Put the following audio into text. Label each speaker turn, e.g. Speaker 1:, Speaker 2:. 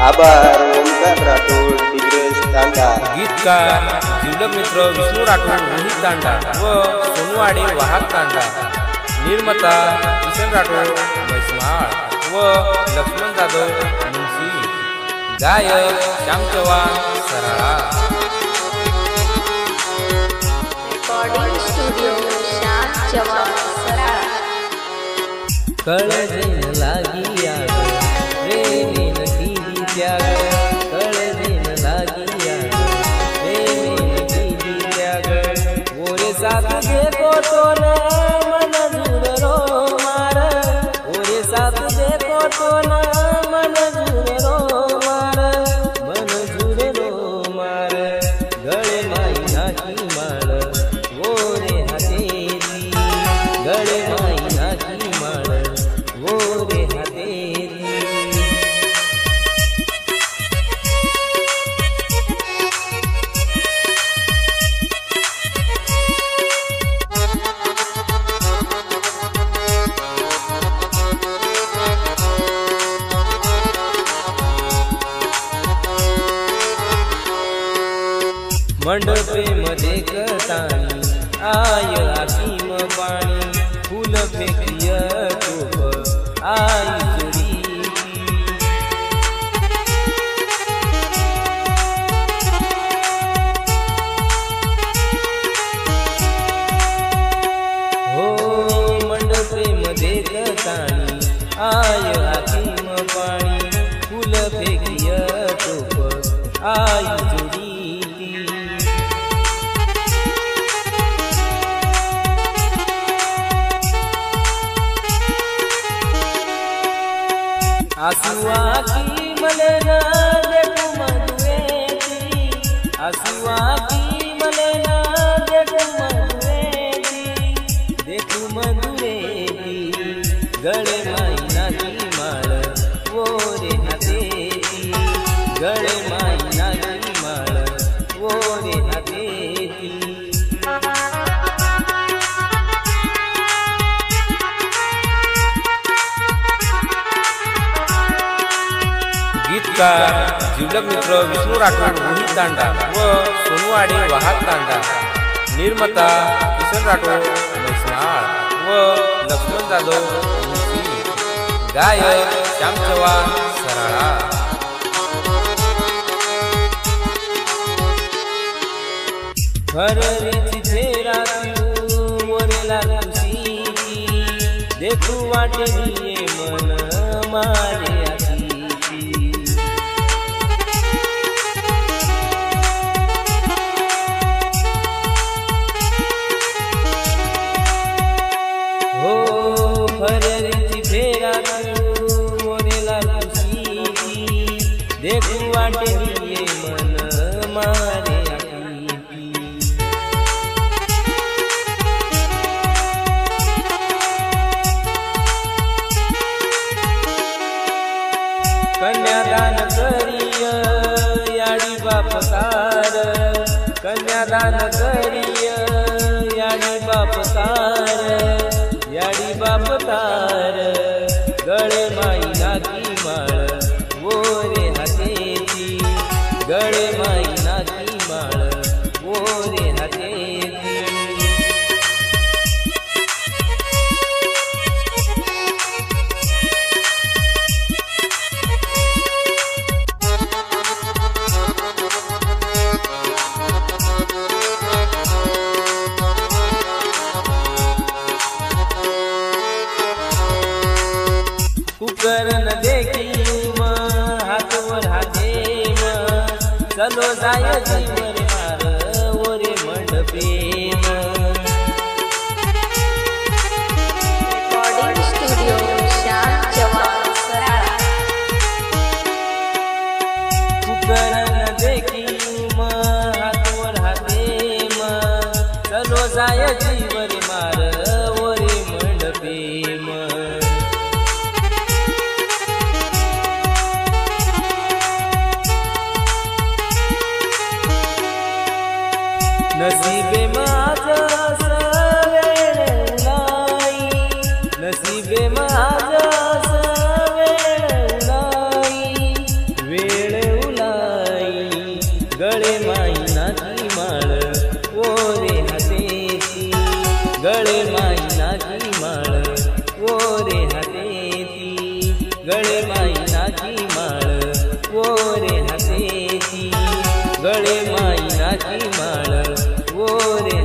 Speaker 1: आभार ओमकार राठोड दिग्रज तांडा।
Speaker 2: गीतकार जिवलग मित्र विष्णू राठोड रोहित तांडा व सोनू आडे वाहक तांडा। निर्माता किशन राठोड मैसमाळ व लक्ष्मण जाधव मुंशी। गायक श्याम चव्हाण सराळा।
Speaker 3: Recording studio Shyam Chavan Sarala.
Speaker 4: कळजेन लागी आग प्रेमीन कीधी त्याग, कळजेन लागी आग प्रेमीन कीधी त्याग। ओरे साथ देखो तो न मन जुड़रो मार, ओरे साथ देखो तो न मन जुड़रो मार, मन जुड़रो मार। गळे माई नाकी माळ ओरे हातेरी, गळे माई नाकी माळ ओरे हातेरी। मंडपे मध्ये कतानी आय आकीम पाणी, फूल फेकिय तोप आई चुरी। हो मंडपे मध्ये कतानी आय आकीम पाणी, फूल फेकिय तोप आई चुरी। आसुआ की मलेना देखू मधुएती, आसुआ की मलेना देखू मधुएती, देखू मधुएती। गळे माई नाकी माळ ओरे हातेरी, गळे माई नाकी माळ ओरे हातेरी।
Speaker 2: गीतकार जिवलग मित्र विष्णू राठोड रोहित तांडा व सोनू आडे वाहक तांडा। निर्माता किशन राठोड मैसमाळ व लक्ष्मण जाधव मुंशी। गायक श्याम चव्हाण सराळा।
Speaker 4: हररीची फेरा तू मोरेला खुशी, देखू वाटली मन मारे फररीची फेरा तू मोरेला खुशी, देखू वाटली मन मारे कन्यादान करिय याडी बापकार, कन्यादान करिय याडी बापकार, याडी बापकार। गळे माई नाकी माळ ओरे हातेरी, गळे माई नाकी माळ ओरे हातेरी। कुकरन देखी म हातवर हाते म, चलो जाय जीवर मार ओरे मंडपे म।
Speaker 3: Recording studio Shyam Chavan Sarala.
Speaker 4: कुकरन देखी म हातवर हाते म, चलो जाय जीवर मार ओरे मंडपे म। नसीबे माझं वेळ नाही, नसीबे माझं गळे मायनाची माळ ओरे हातेती गळे मायनाची माळ ओरे हातेती गळे मायनाची माळ ओरे हातेती गळे मायनाची माळ ओरे